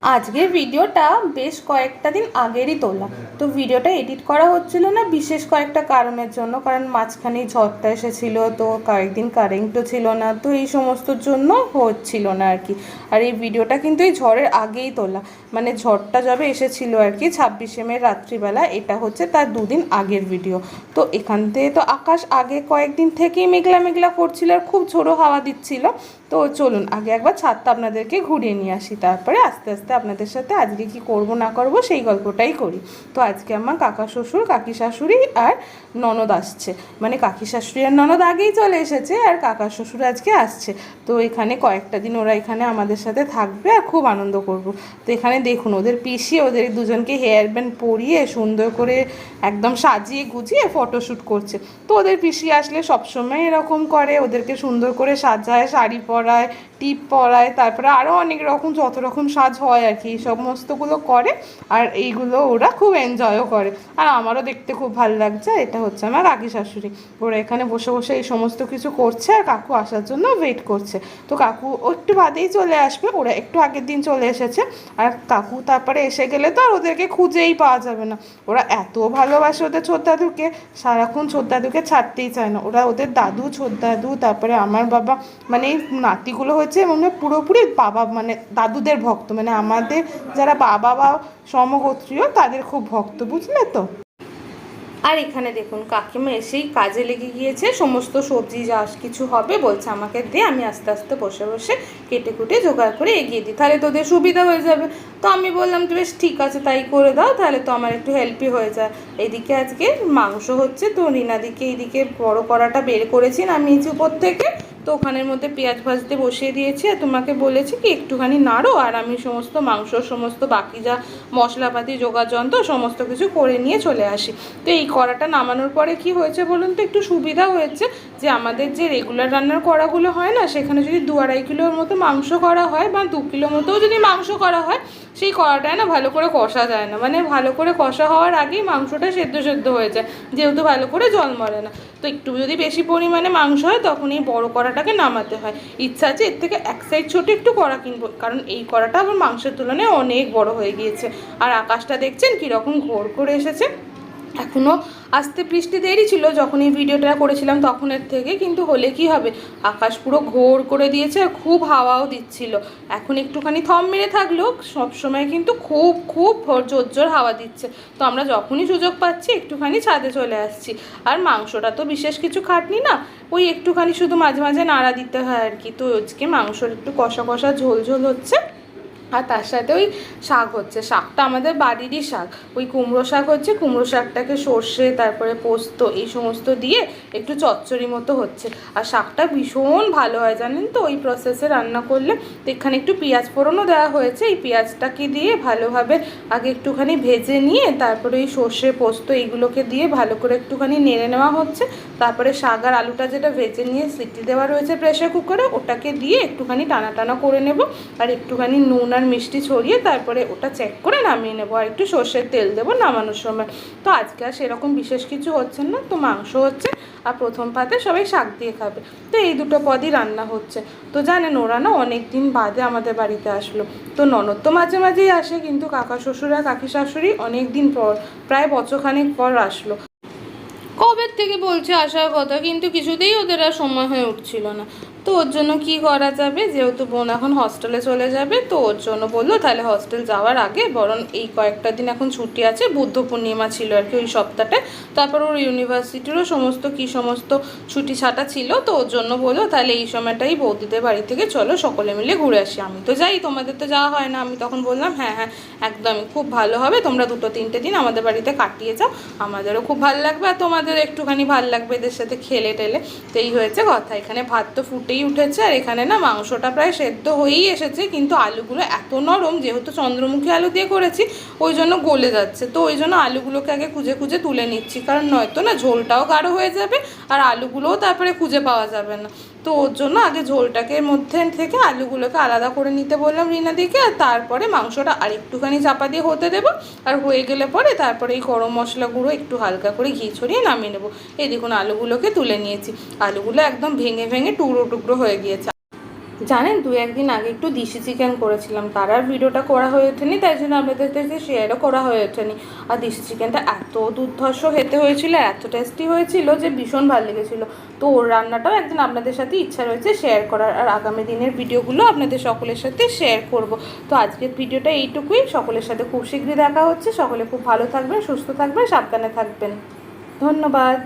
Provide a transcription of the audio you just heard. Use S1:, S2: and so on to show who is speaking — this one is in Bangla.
S1: আজকের ভিডিওটা বেশ কয়েকটা দিন আগেরই তোলা। তো ভিডিওটা এডিট করা হচ্ছিল না বিশেষ কয়েকটা কারণের জন্য, কারণ মাঝখানেই ঝড়টা এসেছিল, তো কয়েকদিন কারেন্টও ছিল না, তো এই সমস্তর জন্য হচ্ছিল না আর কি। আর এই ভিডিওটা কিন্তু এই ঝড়ের আগেই তোলা, মানে ঝড়টা যবে এসেছিল আর কি 26শে মে রাত্রিবেলা, এটা হচ্ছে তার দুদিন আগের ভিডিও। তো এখান থেকে তো আকাশ আগে কয়েকদিন থেকেই মেঘলা মেঘলা করছিল আর খুব ঝোড়ো হাওয়া দিচ্ছিল। তো চলুন আগে একবার ছাদটা আপনাদেরকে ঘুরিয়ে নিয়ে আসি, তারপরে আস্তে আস্তে আপনাদের সাথে আজকে কি করব না করব সেই গল্পটাই করি। তো আজকে আমার কাকা শ্বশুর, কাকি শাশুড়ি আর ননদ আসছে, মানে কাকি শাশুড়ি আর ননদ আগেই চলে এসেছে আর কাকা শ্বশুর আজকে আসছে। তো এখানে কয়েকটা দিন ওরা এখানে আমাদের সাথে থাকবে আর খুব আনন্দ করব। তো এখানে দেখুন ওদের পিসি ওদের দুজনকে হেয়ার ব্যান্ড পরিয়ে সুন্দর করে একদম সাজিয়ে গুজিয়ে ফটোশ্যুট করছে। তো ওদের পিসি আসলে সবসময় এরকম করে, ওদেরকে সুন্দর করে সাজায়, শাড়ি পরায়, টিপ পরায়, তারপরে আরও অনেক রকম যত রকম সাজ হয় আর কি, এই সমস্তগুলো করে। আর এইগুলো ওরা খুব এনজয়ও করে, আর আমারও দেখতে খুব ভালো লাগছে। এটা হচ্ছে আমার কাকি শাশুড়ি, ওরা এখানে বসে বসে এই সমস্ত কিছু করছে আর কাকু আসার জন্য ওয়েট করছে। তো কাকু একটু বাদেই চলে আসবে, ওরা একটু আগের দিন চলে এসেছে। আর কাকু তারপরে এসে গেলে তো আর ওদেরকে খুঁজেই পাওয়া যাবে না, ওরা এত ভালোবাসে ওদের ছোটদাদুকে, সারাক্ষণ ছোটদাদুকে ছাড়তেই চায় না। ওরা ওদের দাদু, ছোটদাদু, তারপরে আমার বাবা, মানে এই নাতিগুলো হচ্ছে মানে পুরোপুরি বাবা মানে দাদুদের ভক্ত, মানে আমাদের যারা বাবা বা সমগোত্রীয় তাদের খুব ভক্ত, বুঝলে তো। আর এখানে দেখুন কাকিমা এসেই কাজে লেগে গিয়েছে, সমস্ত সবজি যা কিছু হবে বলছে আমাকে দে, আমি আস্তে আস্তে বসে বসে কেটে কুটে জোগাড় করে এগিয়ে দিই, তাহলে তোদের সুবিধা হয়ে যাবে। তো আমি বললাম তো বেশ ঠিক আছে তাই করে দাও, তাহলে তো আমার একটু হেল্পই হয়ে যায়। এইদিকে আজকে মাংস হচ্ছে, তো রিনাদিকে এইদিকে বড় কড়াটা বের করেছি নামিয়েছি উপর থেকে, তো ওখানের মধ্যে পেঁয়াজ ভাজতে বসিয়ে দিয়েছি। আর তোমাকে বলেছি কি একটুখানি নাড়ো, আর আমি সমস্ত মাংস সমস্ত বাকি যা মশলাপাতি জোগাড় যন্ত্র সমস্ত কিছু করে নিয়ে চলে আসি। তো এই কড়াটা নামানোর পরে কি হয়েছে বলুন তো, একটু সুবিধা হয়েছে যে আমাদের যে রেগুলার রান্নার কড়াগুলো হয় না, সেখানে যদি 2-2.5 কিলোর মতো মাংস করা হয় বা 2 কিলো মতোও যদি মাংস করা হয়, সেই কড়াটায় না ভালো করে কষা যায় না, মানে ভালো করে কষা হওয়ার আগেই মাংসটা সেদ্ধ সেদ্ধ হয়ে যায়, যেহেতু ভালো করে জল মরে না। তো একটু যদি বেশি পরিমাণে মাংস হয় তখন এই বড় কড়াটাকে নামাতে হয়। ইচ্ছা আছে এর থেকে এক সাইড ছোটো একটু কড়া কিনবো, কারণ এই কড়াটা আমার মাংসের তুলনায় অনেক বড় হয়ে গিয়েছে। আর আকাশটা দেখছেন কীরকম ঘোর করে এসেছে, এখনও আসতে বৃষ্টি দেরি ছিল যখন এই ভিডিওটা করেছিলাম তখনের থেকে, কিন্তু হলে কি হবে আকাশ পুরো ঘোর করে দিয়েছে আর খুব হাওয়াও দিচ্ছিল। এখন একটুখানি থম মেরে থাকলেও সবসময় কিন্তু খুব খুব জোর জোর হাওয়া দিচ্ছে। তো আমরা যখনই সুযোগ পাচ্ছি একটুখানি ছাদে চলে আসছি। আর মাংসটা তো বিশেষ কিছু খাটনি না, ওই একটুখানি শুধু মাঝে মাঝে নাড়া দিতে হয় আর কি। তো আজকে মাংসর একটু কষা কষা ঝোল ঝোল হচ্ছে, আর তার সাথে ওই শাক হচ্ছে, শাকটা আমাদের বাড়িরই শাক, ওই কুমড়ো শাক হচ্ছে, কুমড়ো শাকটাকে সর্ষে তারপরে পোস্ত এই সমস্ত দিয়ে একটু চচ্চড়ি মতো হচ্ছে। আর শাকটা ভীষণ ভালো হয় জানেন তো ওই প্রসেসে রান্না করলে। তো এখানে একটু পেঁয়াজ ফোড়নও দেওয়া হয়েছে, এই পেঁয়াজটাকে দিয়ে ভালোভাবে আগে একটুখানি ভেজে নিয়ে তারপরে ওই সর্ষে পোস্ত এইগুলোকে দিয়ে ভালো করে একটুখানি নেড়ে নেওয়া হচ্ছে। তারপরে শাক আর আলুটা যেটা ভেজে নিয়ে সিটি দেওয়া রয়েছে প্রেশার কুকারে, ওটাকে দিয়ে একটুখানি টানা টানা করে নেব, আর একটুখানি নুন আর মিষ্টি ছড়িয়ে তারপরে ওটা চেক করে নামিয়ে নেবো, আর একটু সর্ষের তেল দেবো নামানোর সময়। তো আজকে আর সেরকম বিশেষ কিছু হচ্ছে না, তো মাংস হচ্ছে আর প্রথম পাতে সবাই শাক দিয়ে খাবে, তো এই দুটো পদই রান্না হচ্ছে। তো জানেন ওরা না অনেক দিন বাদে আমাদের বাড়িতে আসলো, তো ননদ তো মাঝে মাঝেই আসে, কিন্তু কাকা শ্বশুর আর কাকি শাশুড়ি অনেক দিন পর, প্রায় বছরখানেক পর আসলো। কবে থেকে বলছে আসার কথা, কিন্তু কিছুতেই ওদের আর সময় হয়ে উঠছিল না। তো ওর জন্য কি করা যাবে, যেহেতু বোন এখন হস্টেলে চলে যাবে, তো ওর জন্য বললো তাহলে হস্টেল যাওয়ার আগে বরং এই কয়েকটা দিন এখন ছুটি আছে, বুদ্ধ পূর্ণিমা ছিল আর কি ওই সপ্তাহটায়, তারপর ওর ইউনিভার্সিটিরও সমস্ত ছুটি ছাটা ছিল, তো ওর জন্য বললো তাহলে এই সময়টাই বৌদিদের বাড়ি থেকে চলো সকলে মিলে ঘুরে আসি। আমি তো যাই, তোমাদের তো যাওয়া হয় না। আমি তখন বললাম হ্যাঁ হ্যাঁ একদমই খুব ভালো হবে, তোমরা 2-3 দিন আমাদের বাড়িতে কাটিয়ে যাও, আমাদেরও খুব ভালো লাগবে আর তোমাদের একটুখানি ভালো লাগবে এদের সাথে খেলে টেলে। তো এই হয়েছে কথা। এখানে ভাত তো ফুটেই উঠেছে, আর এখানে না মাংসটা প্রায় সেদ্ধ হয়েই এসেছে, কিন্তু আলুগুলো এত নরম, যেহেতু চন্দ্রমুখী আলু দিয়ে করেছি ওই জন্য গলে যাচ্ছে। তো ওই জন্য আলুগুলোকে আগে খুঁজে খুঁজে তুলে নিচ্ছি, কারণ নয়তো না ঝোলটাও গাঢ় হয়ে যাবে আর আলুগুলোও তারপরে খুঁজে পাওয়া যাবে না। তো ওর জন্য আগে ঝোলটাকে মধ্যে থেকে আলুগুলোকে আলাদা করে নিতে বললাম রিনাদিকে, আর তারপরে মাংসটা আর একটুখানি চাপা দিয়ে হতে দেবো, আর হয়ে গেলে পরে তারপরে এই গরম মশলা গুঁড়ো একটু হালকা করে ঘি ছড়িয়ে নামিয়ে নেবো। এই দেখুন আলুগুলোকে তুলে নিয়েছি, আলুগুলো একদম ভেঙে ভেঙে টুকরো টুকরো হয়ে গিয়েছে। জানেন 2-1 দিন আগে একটু দেশি চিকেন করেছিলাম, তার আর ভিডিওটা করা হয়ে ওঠেনি, তাই জন্য আপনাদের সাথে শেয়ারও করা হয়ে ওঠেনি। আর দেশি চিকেনটা এত দুর্ধর্ষ খেতে হয়েছিল, এত টেস্টি হয়েছিল যে ভীষণ ভালো লেগেছিলো। তো ওর রান্নাটাও একদিন আপনাদের সাথে ইচ্ছা রয়েছে শেয়ার করার, আর আগামী দিনের ভিডিওগুলো আপনাদের সকলের সাথে শেয়ার করব। তো আজকের ভিডিওটা এইটুকুই, সকলের সাথে খুব শীঘ্রই দেখা হচ্ছে। সকলে খুব ভালো থাকবেন, সুস্থ থাকবেন, সাবধানে থাকবেন। ধন্যবাদ।